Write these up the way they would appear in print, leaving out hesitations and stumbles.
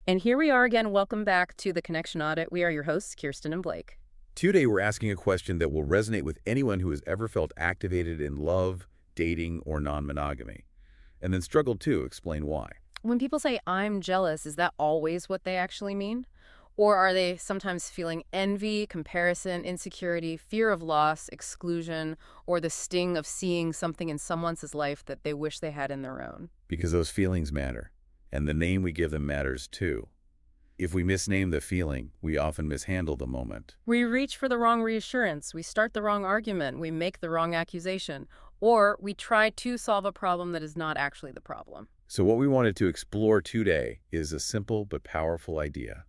And here we are again. Welcome back to the Connection Audit. We are your hosts, Kirsten and Blake. Today, we're asking a question that will resonate with anyone who has ever felt activated in love, dating, or non-monogamy, and then struggled to explain why. When people say, I'm jealous, is that always what they actually mean? Or are they sometimes feeling envy, comparison, insecurity, fear of loss, exclusion, or the sting of seeing something in someone else's life that they wish they had in their own? Because those feelings matter, and the name we give them matters too. If we misname the feeling, we often mishandle the moment. We reach for the wrong reassurance, we start the wrong argument, we make the wrong accusation, or we try to solve a problem that is not actually the problem. So what we wanted to explore today is a simple but powerful idea.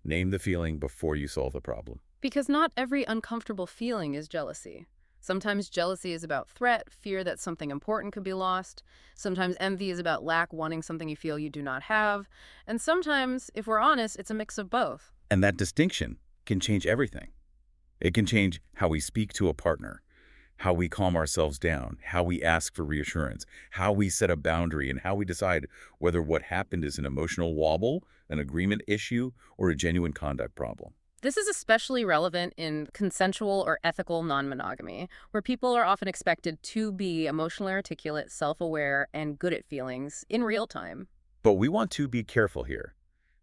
Name the feeling before you solve the problem. Because not every uncomfortable feeling is jealousy. Sometimes jealousy is about threat, fear that something important could be lost. Sometimes envy is about lack, wanting something you feel you do not have. And sometimes, if we're honest, it's a mix of both. And that distinction can change everything. It can change how we speak to a partner, how we calm ourselves down, how we ask for reassurance, how we set a boundary, and how we decide whether what happened is an emotional wobble, an agreement issue, or a genuine conduct problem. This is especially relevant in consensual or ethical non-monogamy, where people are often expected to be emotionally articulate, self-aware, and good at feelings in real time. But we want to be careful here.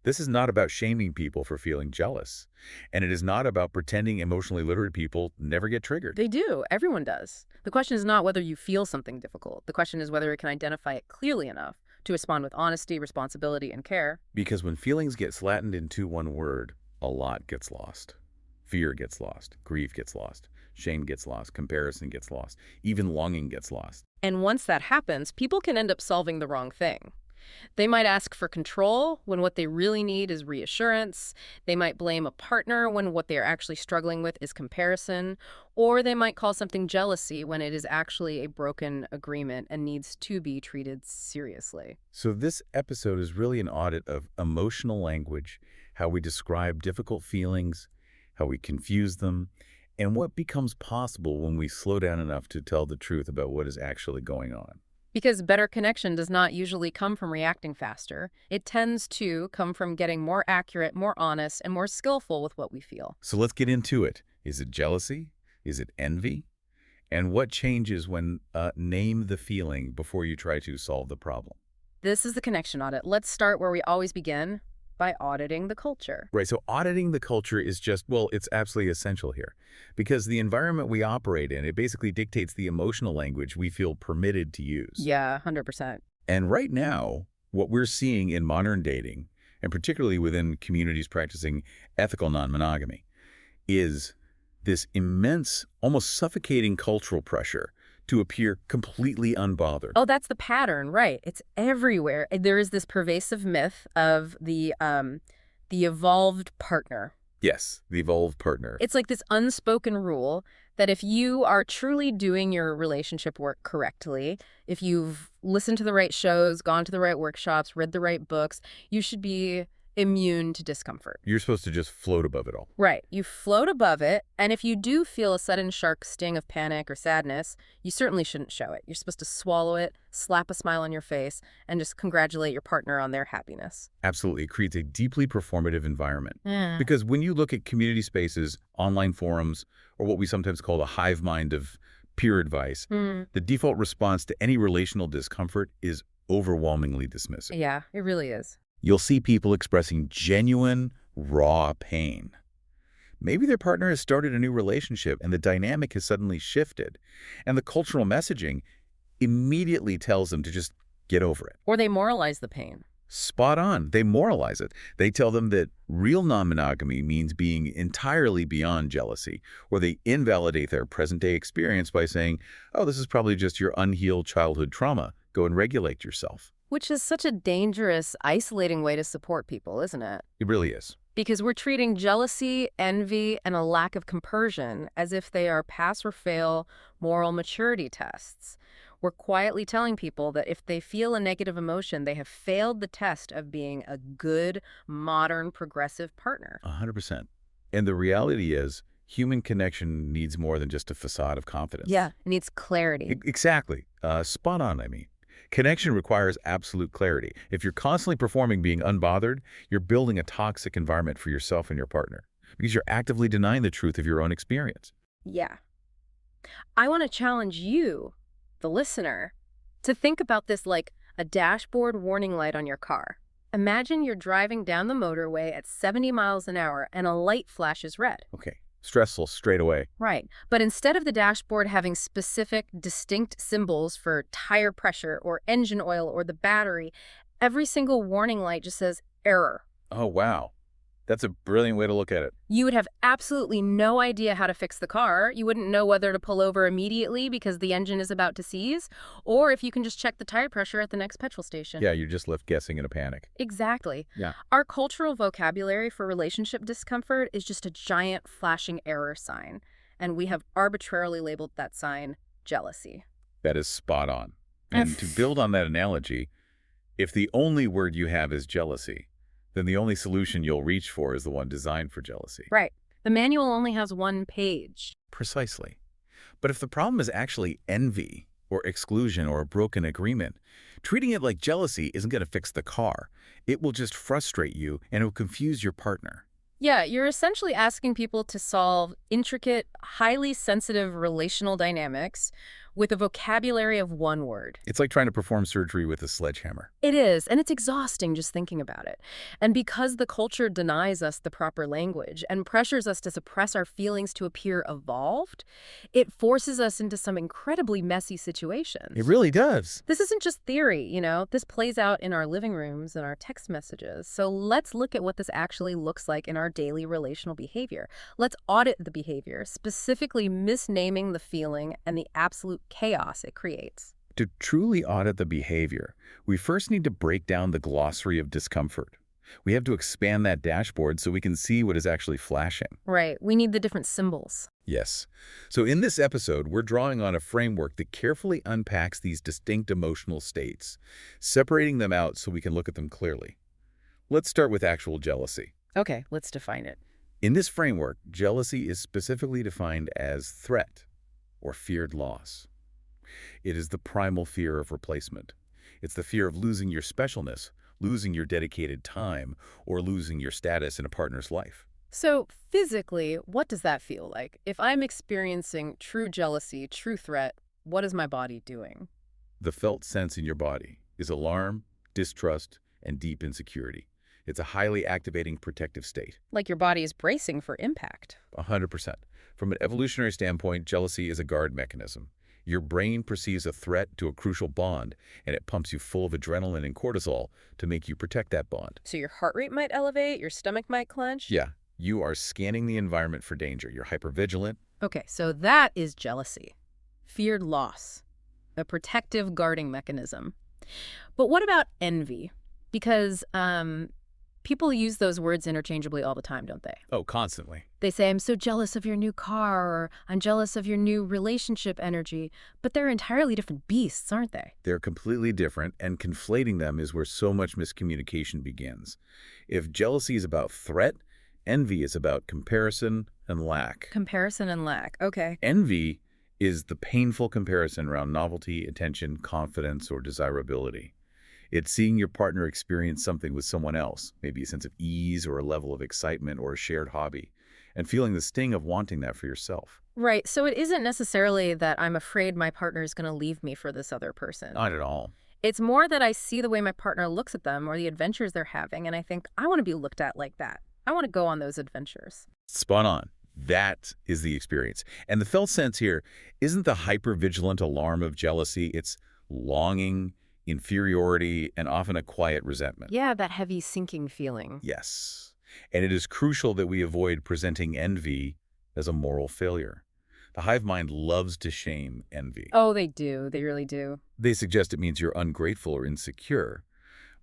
This is not about shaming people for feeling jealous, and it is not about pretending emotionally literate people never get triggered. They do. Everyone does. The question is not whether you feel something difficult. The question is whether you can identify it clearly enough to respond with honesty, responsibility, and care. Because when feelings get flattened into one word, a lot gets lost. Fear gets lost. Grief gets lost. Shame gets lost. Comparison gets lost. Even longing gets lost. And once that happens, people can end up solving the wrong thing. They might ask for control when what they really need is reassurance. They might blame a partner when what they are actually struggling with is comparison. Or they might call something jealousy when it is actually a broken agreement and needs to be treated seriously. So this episode is really an audit of emotional language, how we describe difficult feelings, how we confuse them, and what becomes possible when we slow down enough to tell the truth about what is actually going on. Because better connection does not usually come from reacting faster. It tends to come from getting more accurate, more honest, and more skillful with what we feel. So let's get into it. Is it jealousy? Is it envy? And what changes when name the feeling before you try to solve the problem? This is the Connection Audit. Let's start where we always begin, by auditing the culture. Right, so auditing the culture is just, well, it's absolutely essential here. Because the environment we operate in, it basically dictates the emotional language we feel permitted to use. Yeah, 100%. And right now, what we're seeing in modern dating, and particularly within communities practicing ethical non-monogamy, is this immense, almost suffocating cultural pressure to appear completely unbothered. Oh, that's the pattern, right. It's everywhere. There is this pervasive myth of the evolved partner. Yes, the evolved partner. It's like this unspoken rule that if you are truly doing your relationship work correctly, if you've listened to the right shows, gone to the right workshops, read the right books, you should be immune to discomfort. You're supposed to just float above it all. Right. You float above it, and if you do feel a sudden sharp sting of panic or sadness, you certainly shouldn't show it. You're supposed to swallow it, slap a smile on your face, and just congratulate your partner on their happiness. Absolutely. It creates a deeply performative environment. Yeah. Because when you look at community spaces, online forums, or what we sometimes call the hive mind of peer advice, the default response to any relational discomfort is overwhelmingly dismissive. Yeah, it really is. You'll see people expressing genuine, raw pain. Maybe their partner has started a new relationship and the dynamic has suddenly shifted, and the cultural messaging immediately tells them to just get over it. Or they moralize the pain. Spot on. They moralize it. They tell them that real non-monogamy means being entirely beyond jealousy, or they invalidate their present-day experience by saying, oh, this is probably just your unhealed childhood trauma. Go and regulate yourself. Which is such a dangerous, isolating way to support people, isn't it? It really is. Because we're treating jealousy, envy, and a lack of compersion as if they are pass or fail moral maturity tests. We're quietly telling people that if they feel a negative emotion, they have failed the test of being a good, modern, progressive partner. 100%. And the reality is, human connection needs more than just a facade of confidence. Yeah, it needs clarity. Exactly. Spot on, I mean. Connection requires absolute clarity. If you're constantly performing being unbothered, you're building a toxic environment for yourself and your partner because you're actively denying the truth of your own experience. Yeah. I want to challenge you, the listener, to think about this like a dashboard warning light on your car. Imagine you're driving down the motorway at 70 miles an hour and a light flashes red. Okay, stressful straight away. Right. But instead of the dashboard having specific, distinct symbols for tire pressure or engine oil or the battery, every single warning light just says error. Oh, wow. That's a brilliant way to look at it. You would have absolutely no idea how to fix the car. You wouldn't know whether to pull over immediately because the engine is about to seize, or if you can just check the tire pressure at the next petrol station. Yeah, you're just left guessing in a panic. Exactly. Yeah. Our cultural vocabulary for relationship discomfort is just a giant flashing error sign, and we have arbitrarily labeled that sign jealousy. That is spot on. And to build on that analogy, if the only word you have is jealousy, then the only solution you'll reach for is the one designed for jealousy. Right. The manual only has one page. Precisely. But if the problem is actually envy or exclusion or a broken agreement, treating it like jealousy isn't going to fix the car. It will just frustrate you and it will confuse your partner. Yeah, you're essentially asking people to solve intricate, highly sensitive relational dynamics with a vocabulary of one word. It's like trying to perform surgery with a sledgehammer. It is, and it's exhausting just thinking about it. And because the culture denies us the proper language and pressures us to suppress our feelings to appear evolved, it forces us into some incredibly messy situations. It really does. This isn't just theory, you know? This plays out in our living rooms and our text messages. So let's look at what this actually looks like in our daily relational behavior. Let's audit the behavior, specifically misnaming the feeling and the absolute chaos it creates. To truly audit the behavior, we first need to break down the glossary of discomfort. We have to expand that dashboard so we can see what is actually flashing. Right. We need the different symbols. Yes. So in this episode, we're drawing on a framework that carefully unpacks these distinct emotional states, separating them out so we can look at them clearly. Let's start with actual jealousy. Okay, let's define it. In this framework, jealousy is specifically defined as threat or feared loss. It is the primal fear of replacement. It's the fear of losing your specialness, losing your dedicated time, or losing your status in a partner's life. So physically, what does that feel like? If I'm experiencing true jealousy, true threat, what is my body doing? The felt sense in your body is alarm, distrust, and deep insecurity. It's a highly activating protective state. Like your body is bracing for impact. 100%. From an evolutionary standpoint, jealousy is a guard mechanism. Your brain perceives a threat to a crucial bond, and it pumps you full of adrenaline and cortisol to make you protect that bond. So your heart rate might elevate, your stomach might clench? Yeah, you are scanning the environment for danger. You're hypervigilant. Okay, so that is jealousy. Feared loss. A protective guarding mechanism. But what about envy? Because people use those words interchangeably all the time, don't they? Oh, constantly. They say, I'm so jealous of your new car, or I'm jealous of your new relationship energy. But they're entirely different beasts, aren't they? They're completely different, and conflating them is where so much miscommunication begins. If jealousy is about threat, envy is about comparison and lack. Comparison and lack, okay. Envy is the painful comparison around novelty, attention, confidence, or desirability. It's seeing your partner experience something with someone else, maybe a sense of ease or a level of excitement or a shared hobby, and feeling the sting of wanting that for yourself. Right, so it isn't necessarily that I'm afraid my partner is going to leave me for this other person. Not at all. It's more that I see the way my partner looks at them or the adventures they're having, and I think, I want to be looked at like that. I want to go on those adventures. Spot on. That is the experience. And the felt sense here isn't the hypervigilant alarm of jealousy. It's longing, inferiority, and often a quiet resentment. Yeah, that heavy sinking feeling. Yes. And it is crucial that we avoid presenting envy as a moral failure. The hive mind loves to shame envy. Oh, they do. They really do. They suggest it means you're ungrateful or insecure.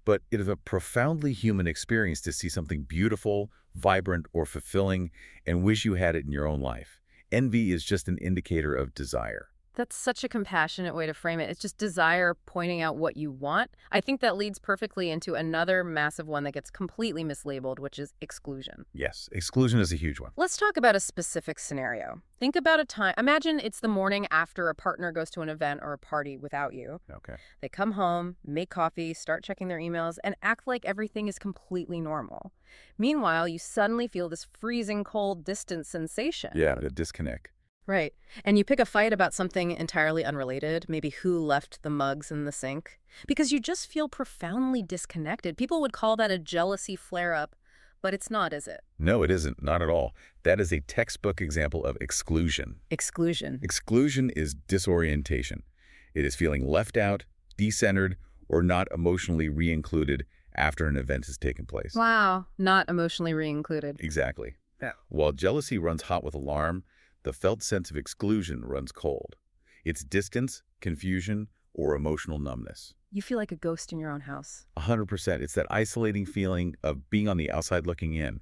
But it is a profoundly human experience to see something beautiful, vibrant, or fulfilling and wish you had it in your own life. Envy is just an indicator of desire. That's such a compassionate way to frame it. It's just desire pointing out what you want. I think that leads perfectly into another massive one that gets completely mislabeled, which is exclusion. Yes, exclusion is a huge one. Let's talk about a specific scenario. Think about a time. Imagine it's the morning after a partner goes to an event or a party without you. Okay. They come home, make coffee, start checking their emails, and act like everything is completely normal. Meanwhile, you suddenly feel this freezing cold, distant sensation. Yeah, the disconnect. Right. And you pick a fight about something entirely unrelated, maybe who left the mugs in the sink, because you just feel profoundly disconnected. People would call that a jealousy flare-up, but it's not, is it? No, it isn't. Not at all. That is a textbook example of exclusion. Exclusion. Exclusion is disorientation. It is feeling left out, decentered, or not emotionally re-included after an event has taken place. Wow. Not emotionally re-included. Exactly. Yeah. While jealousy runs hot with alarm, the felt sense of exclusion runs cold. It's distance, confusion, or emotional numbness. You feel like a ghost in your own house. 100%. It's that isolating feeling of being on the outside looking in.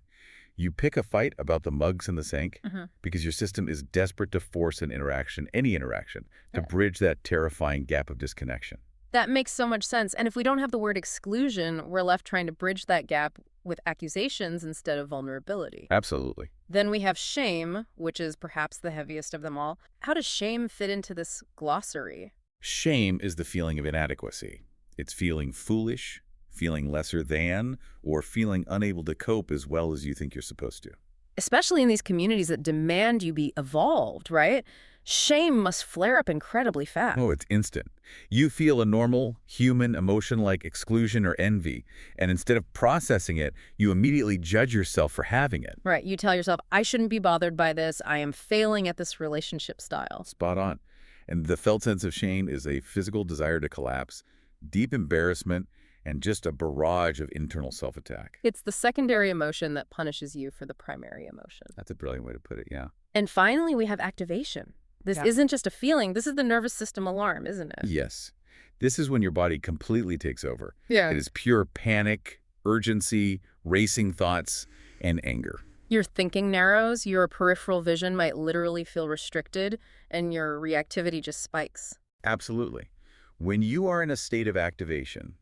You pick a fight about the mugs in the sink because your system is desperate to force an interaction, any interaction, to bridge that terrifying gap of disconnection. That makes so much sense. And if we don't have the word exclusion, we're left trying to bridge that gap with accusations instead of vulnerability. Absolutely. Then we have shame, which is perhaps the heaviest of them all. How does shame fit into this glossary? Shame is the feeling of inadequacy. It's feeling foolish, feeling lesser than, or feeling unable to cope as well as you think you're supposed to. Especially in these communities that demand you be evolved, right? Shame must flare up incredibly fast. Oh, it's instant. You feel a normal, human emotion like exclusion or envy, and instead of processing it, you immediately judge yourself for having it. Right. You tell yourself, I shouldn't be bothered by this. I am failing at this relationship style. Spot on. And the felt sense of shame is a physical desire to collapse, deep embarrassment, and just a barrage of internal self-attack. It's the secondary emotion that punishes you for the primary emotion. That's a brilliant way to put it, yeah. And finally, we have activation. This isn't just a feeling. This is the nervous system alarm, isn't it? Yes. This is when your body completely takes over. Yeah. It is pure panic, urgency, racing thoughts, and anger. Your thinking narrows, your peripheral vision might literally feel restricted, and your reactivity just spikes. Absolutely. When you are in a state of activation,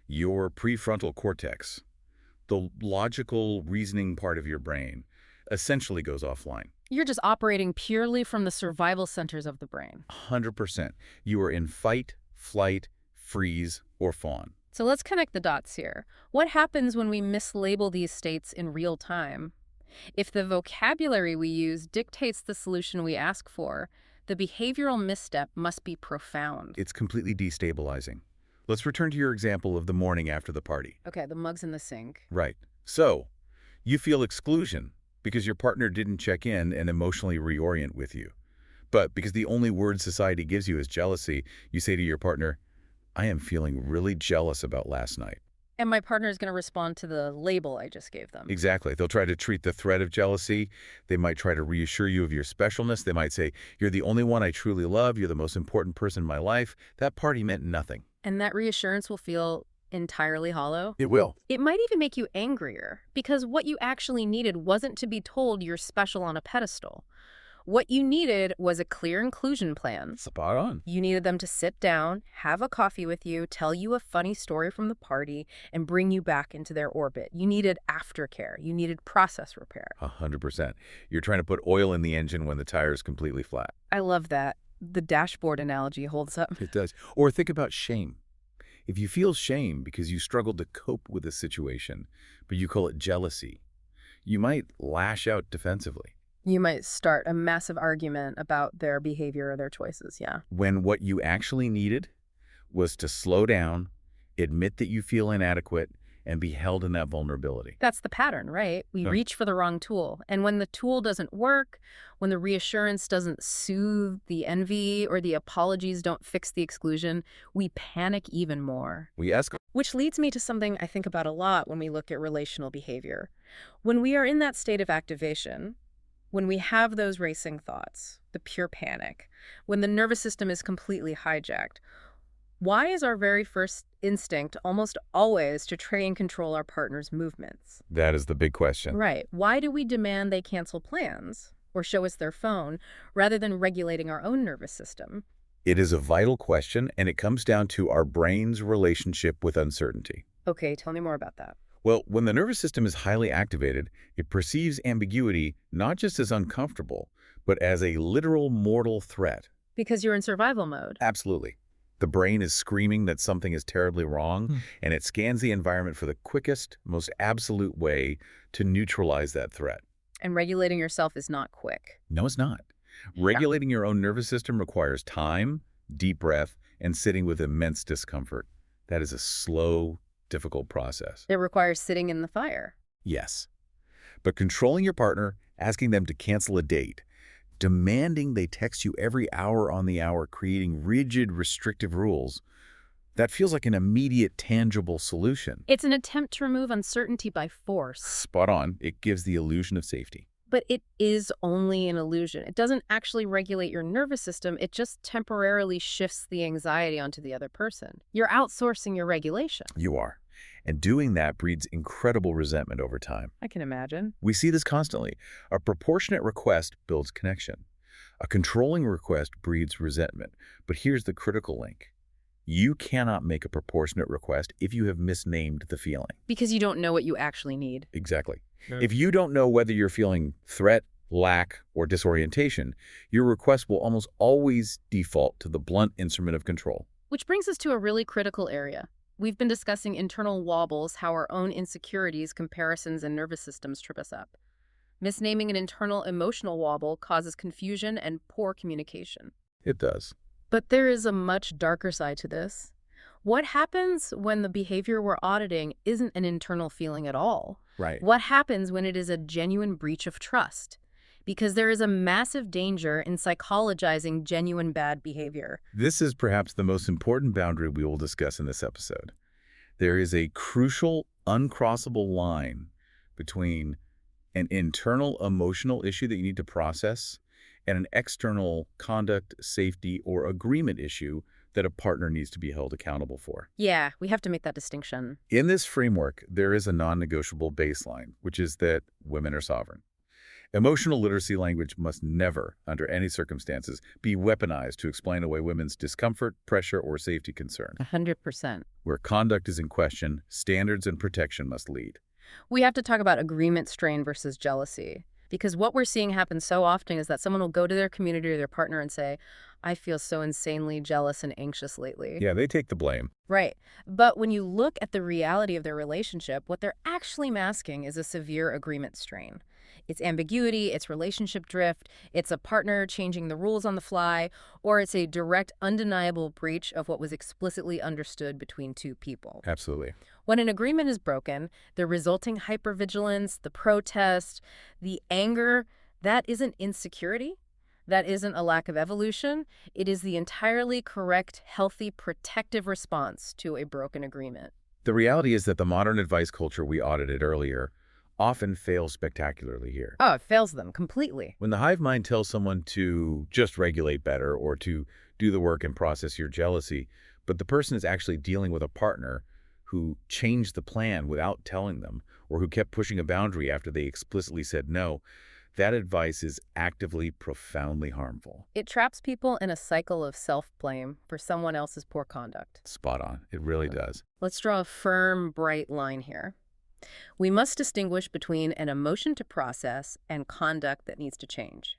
your prefrontal cortex, the logical reasoning part of your brain, essentially goes offline. You're just operating purely from the survival centers of the brain. 100%. You are in fight, flight, freeze, or fawn. So let's connect the dots here. What happens when we mislabel these states in real time? If the vocabulary we use dictates the solution we ask for, the behavioral misstep must be profound. It's completely destabilizing. Let's return to your example of the morning after the party. Okay, the mug's in the sink. Right. So, you feel exclusion because your partner didn't check in and emotionally reorient with you. But because the only word society gives you is jealousy, you say to your partner, I am feeling really jealous about last night. And my partner is going to respond to the label I just gave them. Exactly. They'll try to treat the threat of jealousy. They might try to reassure you of your specialness. They might say, you're the only one I truly love. You're the most important person in my life. That party meant nothing. And that reassurance will feel entirely hollow. It will. It might even make you angrier, because what you actually needed wasn't to be told you're special on a pedestal. What you needed was a clear inclusion plan. Spot on. You needed them to sit down, have a coffee with you, tell you a funny story from the party, and bring you back into their orbit. You needed aftercare. You needed process repair. 100%. You're trying to put oil in the engine when the tire is completely flat. I love that. The dashboard analogy holds up. It does. Or think about shame. If you feel shame because you struggled to cope with a situation, but you call it jealousy, you might lash out defensively. You might start a massive argument about their behavior or their choices, yeah. When what you actually needed was to slow down, admit that you feel inadequate, and be held in that vulnerability. That's the pattern, right? We reach for the wrong tool. And when the tool doesn't work, when the reassurance doesn't soothe the envy or the apologies don't fix the exclusion, we panic even more. We ask, Which leads me to something I think about a lot when we look at relational behavior. When we are in that state of activation, when we have those racing thoughts, the pure panic, when the nervous system is completely hijacked, why is our very first instinct almost always to try and control our partner's movements? that is the big question. Right. Why do we demand they cancel plans or show us their phone rather than regulating our own nervous system? It is a vital question, and it comes down to our brain's relationship with uncertainty. Okay, tell me more about that. Well, when the nervous system is highly activated, it perceives ambiguity not just as uncomfortable, but as a literal mortal threat. Because you're in survival mode. Absolutely. The brain is screaming that something is terribly wrong, and it scans the environment for the quickest, most absolute way to neutralize that threat. And regulating yourself is not quick. No, it's not. Regulating your own nervous system requires time, deep breath, and sitting with immense discomfort. That is a slow, difficult process. It requires sitting in the fire. Yes. But controlling your partner, asking them to cancel a date, demanding they text you every hour on the hour, creating rigid, restrictive rules, that feels like an immediate, tangible solution. It's an attempt to remove uncertainty by force. Spot on. It gives the illusion of safety. But it is only an illusion. It doesn't actually regulate your nervous system. It just temporarily shifts the anxiety onto the other person. You're outsourcing your regulation. You are. And doing that breeds incredible resentment over time. I can imagine. We see this constantly. A proportionate request builds connection. A controlling request breeds resentment. But here's the critical link. You cannot make a proportionate request if you have misnamed the feeling. Because you don't know what you actually need. Exactly. If you don't know whether you're feeling threat, lack, or disorientation, your request will almost always default to the blunt instrument of control. Which brings us to a really critical area. We've been discussing internal wobbles, how our own insecurities, comparisons, and nervous systems trip us up. Misnaming an internal emotional wobble causes confusion and poor communication. It does. But there is a much darker side to this. What happens when the behavior we're auditing isn't an internal feeling at all? Right. What happens when it is a genuine breach of trust? Because there is a massive danger in psychologizing genuine bad behavior. This is perhaps the most important boundary we will discuss in this episode. There is a crucial, uncrossable line between an internal emotional issue that you need to process and an external conduct, safety, or agreement issue that a partner needs to be held accountable for. Yeah, we have to make that distinction. In this framework, there is a non-negotiable baseline, which is that women are sovereign. Emotional literacy language must never, under any circumstances, be weaponized to explain away women's discomfort, pressure, or safety concerns. 100%. Where conduct is in question, standards and protection must lead. We have to talk about agreement strain versus jealousy. Because what we're seeing happen so often is that someone will go to their community or their partner and say, I feel so insanely jealous and anxious lately. Yeah, they take the blame. Right. But when you look at the reality of their relationship, what they're actually masking is a severe agreement strain. It's ambiguity, it's relationship drift, it's a partner changing the rules on the fly, or it's a direct, undeniable breach of what was explicitly understood between two people. Absolutely. When an agreement is broken, the resulting hypervigilance, the protest, the anger, that isn't insecurity. That isn't a lack of evolution. It is the entirely correct, healthy, protective response to a broken agreement. The reality is that the modern advice culture we audited earlier often fails spectacularly here. Oh, it fails them completely. When the hive mind tells someone to just regulate better or to do the work and process your jealousy, but the person is actually dealing with a partner who changed the plan without telling them or who kept pushing a boundary after they explicitly said no, that advice is actively, profoundly harmful. It traps people in a cycle of self-blame for someone else's poor conduct. Spot on. It really does. Let's draw a firm, bright line here. We must distinguish between an emotion to process and conduct that needs to change.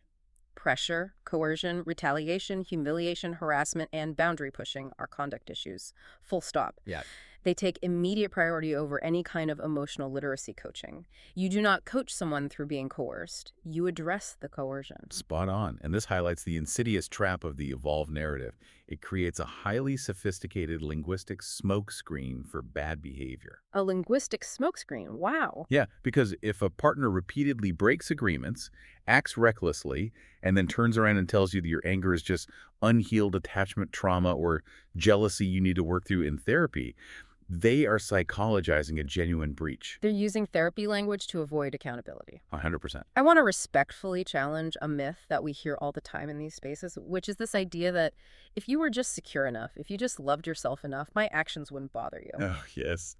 Pressure, coercion, retaliation, humiliation, harassment, and boundary pushing are conduct issues. Full stop. Yeah. They take immediate priority over any kind of emotional literacy coaching. You do not coach someone through being coerced. You address the coercion. Spot on. And this highlights the insidious trap of the evolved narrative. It creates a highly sophisticated linguistic smokescreen for bad behavior. A linguistic smokescreen. Wow. Yeah, because if a partner repeatedly breaks agreements, acts recklessly, and then turns around and tells you that your anger is just unhealed attachment trauma or jealousy you need to work through in therapy, they are psychologizing a genuine breach. They're using therapy language to avoid accountability. 100%. I want to respectfully challenge a myth that we hear all the time in these spaces, which is this idea that if you were just secure enough, if you just loved yourself enough, my actions wouldn't bother you. Oh, yes.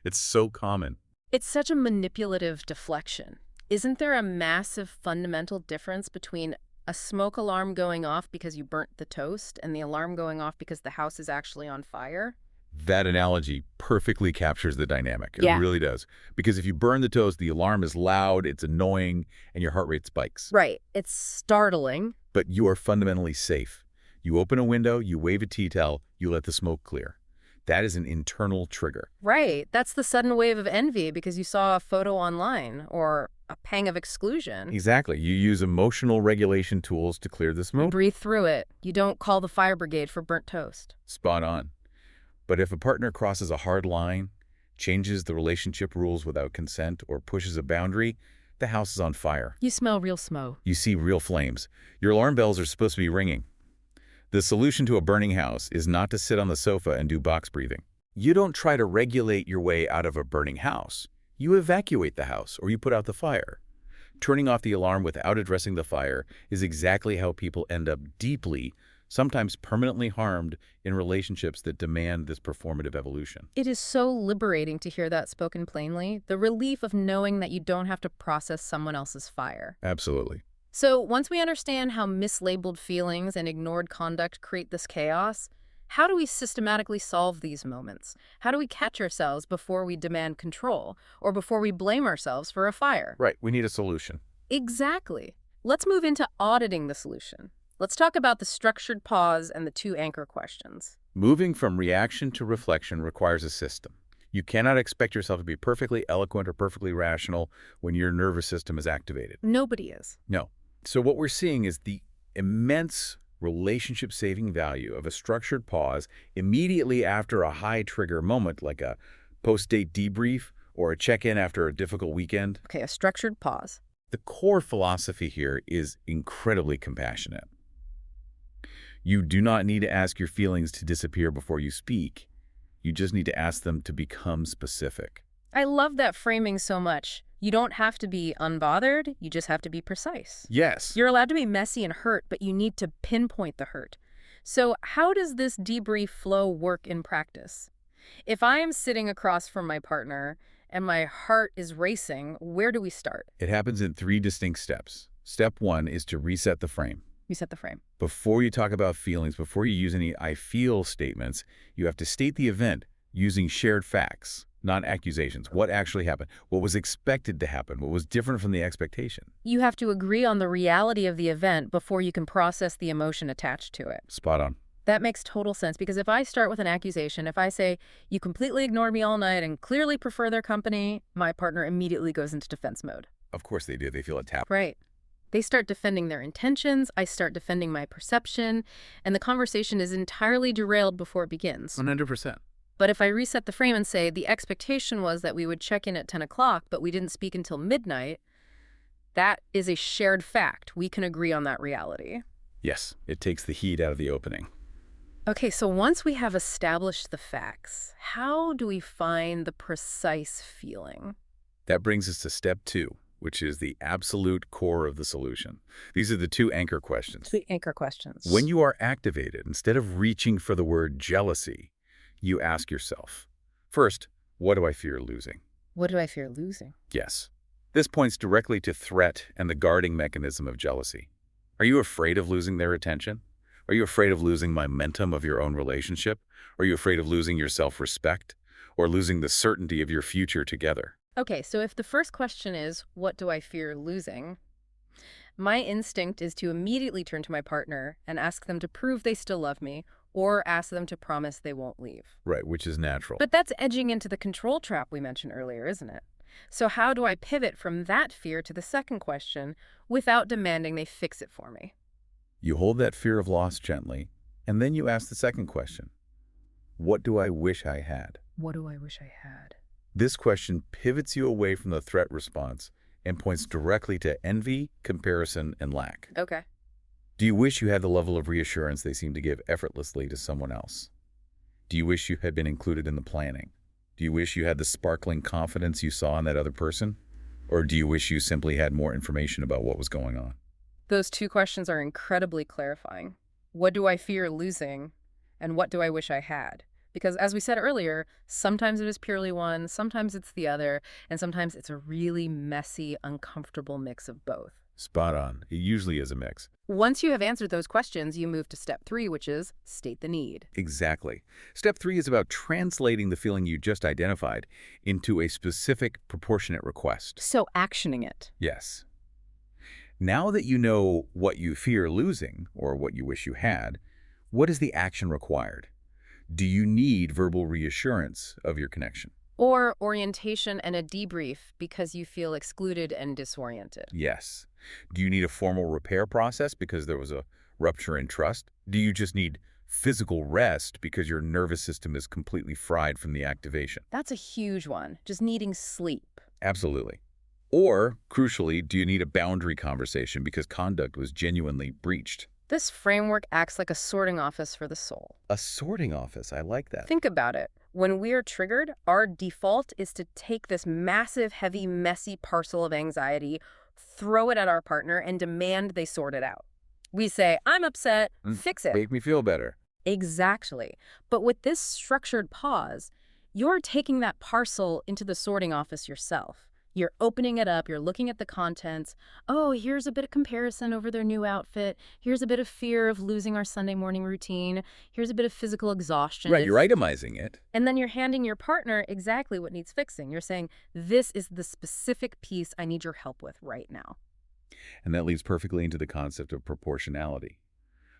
It's so common. It's such a manipulative deflection. Isn't there a massive fundamental difference between A smoke alarm going off because you burnt the toast and the alarm going off because the house is actually on fire? That analogy perfectly captures the dynamic. It Yeah. really does. Because if you burn the toast, the alarm is loud, it's annoying, and your heart rate spikes. Right. It's startling. But you are fundamentally safe. You open a window, you wave a tea towel, you let the smoke clear. That is an internal trigger. Right. That's the sudden wave of envy because you saw a photo online or a pang of exclusion. Exactly. You use emotional regulation tools to clear the You smoke. breathe through it. You don't call the fire brigade for burnt toast. Spot on. But if a partner crosses a hard line, changes the relationship rules without consent, or pushes a boundary, the house is on fire. You smell real smoke. You see real flames. Your alarm bells are supposed to be ringing. The solution to a burning house is not to sit on the sofa and do box breathing. You don't try to regulate your way out of a burning house. You evacuate the house, or you put out the fire. Turning off the alarm without addressing the fire is exactly how people end up deeply, sometimes permanently harmed in relationships that demand this performative evolution. It is so liberating to hear that spoken plainly, the relief of knowing that you don't have to process someone else's fire. Absolutely. So once we understand how mislabeled feelings and ignored conduct create this chaos, how do we systematically solve these moments? How do we catch ourselves before we demand control or before we blame ourselves for a fire? Right, we need a solution. Exactly. Let's move into auditing the solution. Let's talk about the structured pause and the 2 anchor questions. Moving from reaction to reflection requires a system. You cannot expect yourself to be perfectly eloquent or perfectly rational when your nervous system is activated. Nobody is. No. So what we're seeing is the immense relationship-saving value of a structured pause immediately after a high-trigger moment, like a post-date debrief or a check-in after a difficult weekend. Okay, a structured pause. The core philosophy here is incredibly compassionate. You do not need to ask your feelings to disappear before you speak. You just need to ask them to become specific. I love that framing so much. You don't have to be unbothered, you just have to be precise. Yes. You're allowed to be messy and hurt, but you need to pinpoint the hurt. So how does this debrief flow work in practice? If I am sitting across from my partner and my heart is racing, where do we start? It happens in 3 distinct steps. Step 1 is to reset the frame. We set the frame. Before you talk about feelings, before you use any I feel statements, you have to state the event using shared facts, not accusations. What actually happened? What was expected to happen? What was different from the expectation? You have to agree on the reality of the event before you can process the emotion attached to it. Spot on. That makes total sense because if I start with an accusation, if I say, you completely ignored me all night and clearly prefer their company, my partner immediately goes into defense mode. Of course they do. They feel attacked. Right. They start defending their intentions, I start defending my perception, and the conversation is entirely derailed before it begins. 100%. But if I reset the frame and say, the expectation was that we would check in at 10 o'clock, but we didn't speak until midnight, that is a shared fact. We can agree on that reality. Yes, it takes the heat out of the opening. Okay, so once we have established the facts, how do we find the precise feeling? That brings us to step 2, which is the absolute core of the solution. These are the 2 anchor questions. The anchor questions. When you are activated, instead of reaching for the word jealousy, you ask yourself, first, what do I fear losing? What do I fear losing? Yes. This points directly to threat and the guarding mechanism of jealousy. Are you afraid of losing their attention? Are you afraid of losing momentum of your own relationship? Are you afraid of losing your self-respect? Or losing the certainty of your future together? Okay, so if the first question is, what do I fear losing? My instinct is to immediately turn to my partner and ask them to prove they still love me or ask them to promise they won't leave. Right, which is natural. But that's edging into the control trap we mentioned earlier, isn't it? So how do I pivot from that fear to the second question without demanding they fix it for me? You hold that fear of loss gently, and then you ask the second question. What do I wish I had? What do I wish I had? This question pivots you away from the threat response and points directly to envy, comparison, and lack. Okay. Do you wish you had the level of reassurance they seem to give effortlessly to someone else? Do you wish you had been included in the planning? Do you wish you had the sparkling confidence you saw in that other person? Or do you wish you simply had more information about what was going on? Those 2 questions are incredibly clarifying. What do I fear losing, and what do I wish I had? Because as we said earlier, sometimes it is purely one, sometimes it's the other, and sometimes it's a really messy, uncomfortable mix of both. Spot on. It usually is a mix. Once you have answered those questions, you move to step 3, which is state the need. Exactly. Step 3 is about translating the feeling you just identified into a specific proportionate request. So actioning it. Yes. Now that you know what you fear losing, or what you wish you had, what is the action required? Do you need verbal reassurance of your connection? Or orientation and a debrief because you feel excluded and disoriented. Yes. Do you need a formal repair process because there was a rupture in trust? Do you just need physical rest because your nervous system is completely fried from the activation? That's a huge one, just needing sleep. Absolutely. Or, crucially, do you need a boundary conversation because conduct was genuinely breached? This framework acts like a sorting office for the soul. A sorting office. I like that. Think about it. When we're triggered, our default is to take this massive, heavy, messy parcel of anxiety, throw it at our partner, and demand they sort it out. We say, I'm upset, fix it. Make me feel better. Exactly. But with this structured pause, you're taking that parcel into the sorting office yourself. You're opening it up, you're looking at the contents. Oh, here's a bit of comparison over their new outfit. Here's a bit of fear of losing our Sunday morning routine. Here's a bit of physical exhaustion. Right, you're itemizing it. And then you're handing your partner exactly what needs fixing. You're saying, this is the specific piece I need your help with right now. And that leads perfectly into the concept of proportionality.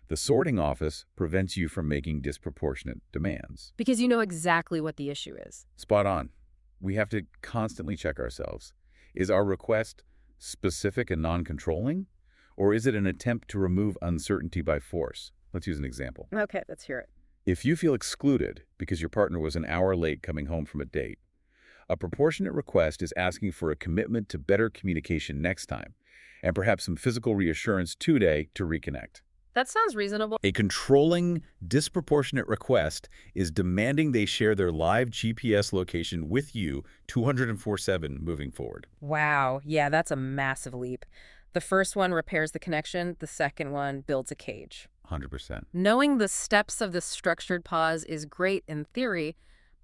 The sorting office prevents you from making disproportionate demands. Because you know exactly what the issue is. Spot on. We have to constantly check ourselves. Is our request specific and non-controlling? Or is it an attempt to remove uncertainty by force? Let's use an example. Okay, let's hear it. If you feel excluded because your partner was an hour late coming home from a date, a proportionate request is asking for a commitment to better communication next time, and perhaps some physical reassurance today to reconnect. That sounds reasonable. A controlling, disproportionate request is demanding they share their live GPS location with you 204/7 moving forward. Wow, yeah, that's a massive leap. The first one repairs the connection, the second one builds a cage. 100%. Knowing the steps of this structured pause is great in theory,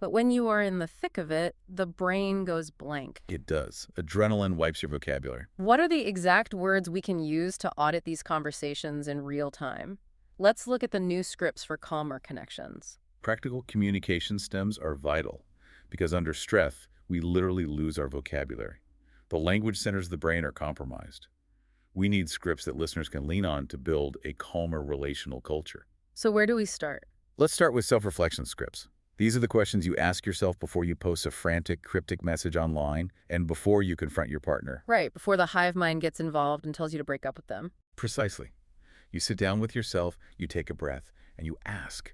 but when you are in the thick of it, the brain goes blank. It does. Adrenaline wipes your vocabulary. What are the exact words we can use to audit these conversations in real time? Let's look at the new scripts for calmer connections. Practical communication stems are vital because under stress, we literally lose our vocabulary. The language centers of the brain are compromised. We need scripts that listeners can lean on to build a calmer relational culture. So where do we start? Let's start with self-reflection scripts. These are the questions you ask yourself before you post a frantic, cryptic message online and before you confront your partner. Right, before the hive mind gets involved and tells you to break up with them. Precisely. You sit down with yourself, you take a breath, and you ask,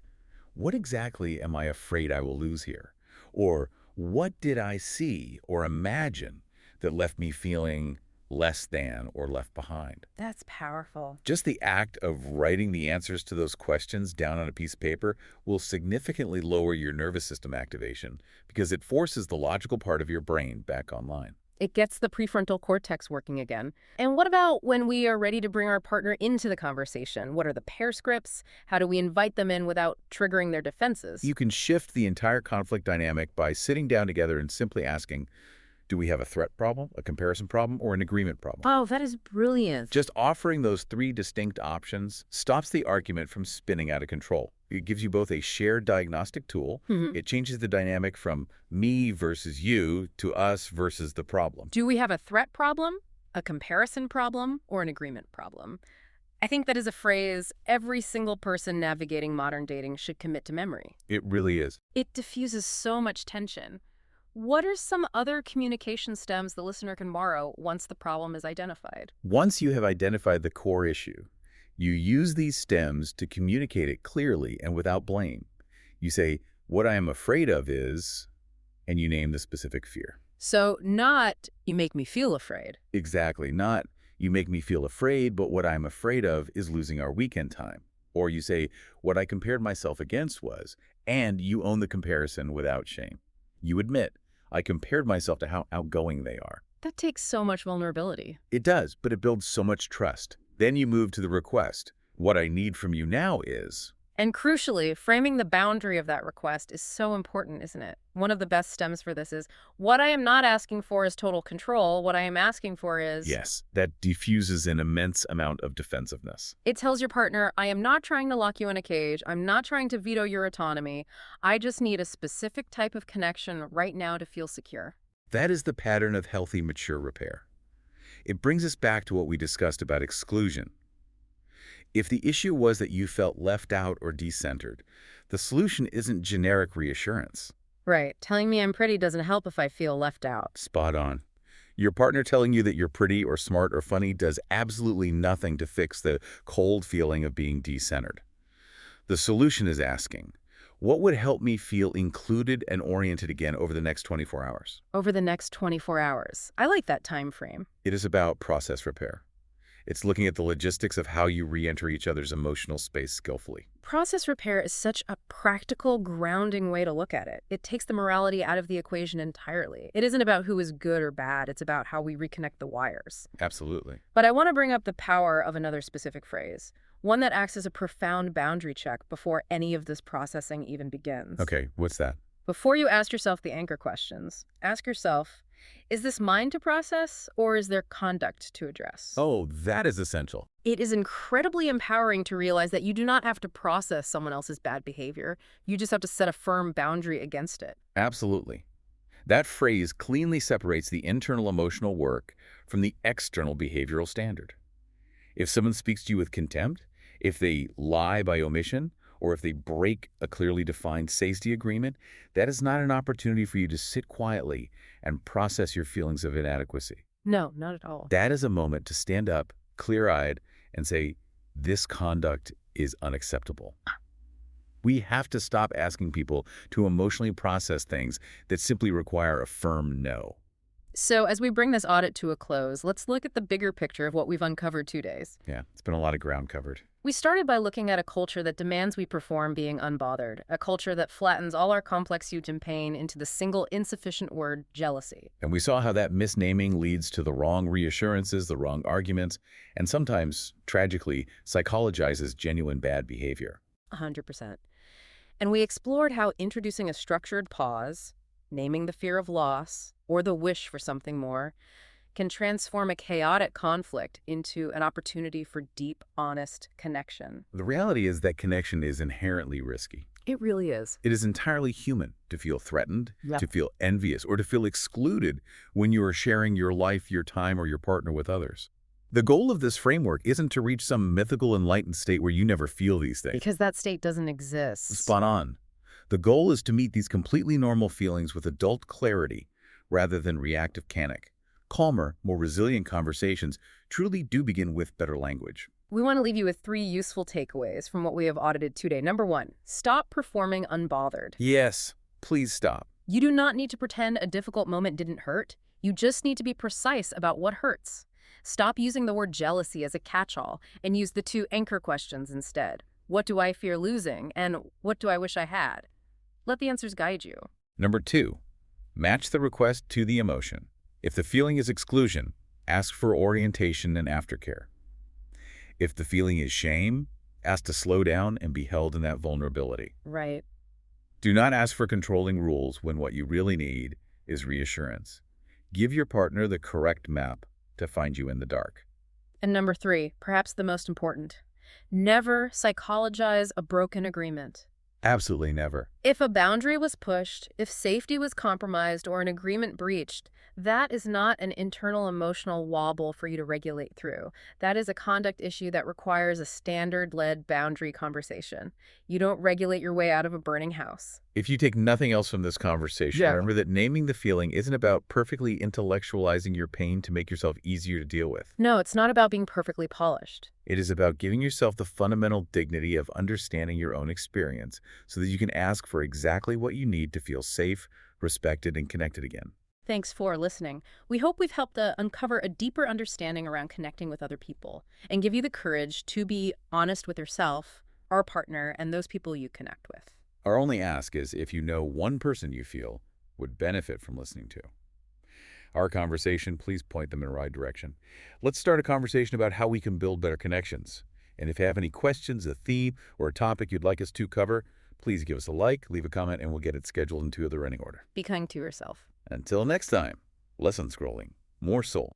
what exactly am I afraid I will lose here? Or what did I see or imagine that left me feeling less than or left behind? That's powerful. Just the act of writing the answers to those questions down on a piece of paper will significantly lower your nervous system activation because it forces the logical part of your brain back online. It gets the prefrontal cortex working again. And what about when we are ready to bring our partner into the conversation? What are the pair scripts? How do we invite them in without triggering their defenses? You can shift the entire conflict dynamic by sitting down together and simply asking, do we have a threat problem, a comparison problem, or an agreement problem? Oh, that is brilliant. Just offering those three distinct options stops the argument from spinning out of control. It gives you both a shared diagnostic tool. It changes the dynamic from me versus you to us versus the problem. Do we have a threat problem, a comparison problem, or an agreement problem? I think that is a phrase every single person navigating modern dating should commit to memory. It really is. It diffuses so much tension. What are some other communication stems the listener can borrow once the problem is identified? Once you have identified the core issue, you use these stems to communicate it clearly and without blame. You say, what I am afraid of is, and you name the specific fear. So not, you make me feel afraid. Exactly. Not, you make me feel afraid, but what I'm afraid of is losing our weekend time. Or you say, what I compared myself against was, and you own the comparison without shame. You admit, I compared myself to how outgoing they are. That takes so much vulnerability. It does, but it builds so much trust. Then you move to the request. What I need from you now is... And crucially, framing the boundary of that request is so important, isn't it? One of the best stems for this is, what I am not asking for is total control. What I am asking for is... Yes, that diffuses an immense amount of defensiveness. It tells your partner, I am not trying to lock you in a cage. I'm not trying to veto your autonomy. I just need a specific type of connection right now to feel secure. That is the pattern of healthy, mature repair. It brings us back to what we discussed about exclusion. If the issue was that you felt left out or decentered, the solution isn't generic reassurance. Right. Telling me I'm pretty doesn't help if I feel left out. Spot on. Your partner telling you that you're pretty or smart or funny does absolutely nothing to fix the cold feeling of being decentered. The solution is asking, what would help me feel included and oriented again over the next 24 hours? Over the next 24 hours. I like that time frame. It is about process repair. It's looking at the logistics of how you re-enter each other's emotional space skillfully. Process repair is such a practical, grounding way to look at it. It takes the morality out of the equation entirely. It isn't about who is good or bad. It's about how we reconnect the wires. Absolutely. But I want to bring up the power of another specific phrase, one that acts as a profound boundary check before any of this processing even begins. Okay, what's that? Before you ask yourself the anchor questions, ask yourself, is this mine to process or is there conduct to address? Oh, that is essential. It is incredibly empowering to realize that you do not have to process someone else's bad behavior. You just have to set a firm boundary against it. Absolutely. That phrase cleanly separates the internal emotional work from the external behavioral standard. If someone speaks to you with contempt, if they lie by omission, or if they break a clearly defined safety agreement, that is not an opportunity for you to sit quietly and process your feelings of inadequacy. No, not at all. That is a moment to stand up, clear-eyed, and say, this conduct is unacceptable. We have to stop asking people to emotionally process things that simply require a firm no. So as we bring this audit to a close, let's look at the bigger picture of what we've uncovered 2 days. Yeah, it's been a lot of ground covered. We started by looking at a culture that demands we perform being unbothered, a culture that flattens all our complex human pain into the single insufficient word, jealousy. And we saw how that misnaming leads to the wrong reassurances, the wrong arguments, and sometimes, tragically, psychologizes genuine bad behavior. 100%. And we explored how introducing a structured pause, naming the fear of loss, or the wish for something more, can transform a chaotic conflict into an opportunity for deep, honest connection. The reality is that connection is inherently risky. It really is. It is entirely human to feel threatened, to feel envious, or to feel excluded when you are sharing your life, your time, or your partner with others. The goal of this framework isn't to reach some mythical enlightened state where you never feel these things. Because that state doesn't exist. Spot on. The goal is to meet these completely normal feelings with adult clarity rather than reactive panic. Calmer, more resilient conversations truly do begin with better language. We want to leave you with 3 useful takeaways from what we have audited today. Number 1, stop performing unbothered. Yes, please stop. You do not need to pretend a difficult moment didn't hurt. You just need to be precise about what hurts. Stop using the word jealousy as a catch-all and use the 2 anchor questions instead. What do I fear losing? And what do I wish I had? Let the answers guide you. Number 2, match the request to the emotion. If the feeling is exclusion, ask for orientation and aftercare. If the feeling is shame, ask to slow down and be held in that vulnerability. Right. Do not ask for controlling rules when what you really need is reassurance. Give your partner the correct map to find you in the dark. And number 3, perhaps the most important, never psychologize a broken agreement. Absolutely never. If a boundary was pushed, if safety was compromised, or an agreement breached, that is not an internal emotional wobble for you to regulate through. That is a conduct issue that requires a standard-led boundary conversation. You don't regulate your way out of a burning house. If you take nothing else from this conversation, remember that naming the feeling isn't about perfectly intellectualizing your pain to make yourself easier to deal with. No, it's not about being perfectly polished. It is about giving yourself the fundamental dignity of understanding your own experience so that you can ask for exactly what you need to feel safe, respected, and connected again. Thanks for listening. We hope we've helped uncover a deeper understanding around connecting with other people and give you the courage to be honest with yourself, our partner, and those people you connect with. Our only ask is if you know one person you feel would benefit from listening to our conversation, please point them in the right direction. Let's start a conversation about how we can build better connections. And if you have any questions, a theme, or a topic you'd like us to cover, please give us a like, leave a comment, and we'll get it scheduled into the running order. Be kind to yourself. Until next time, less unscrolling, more soul.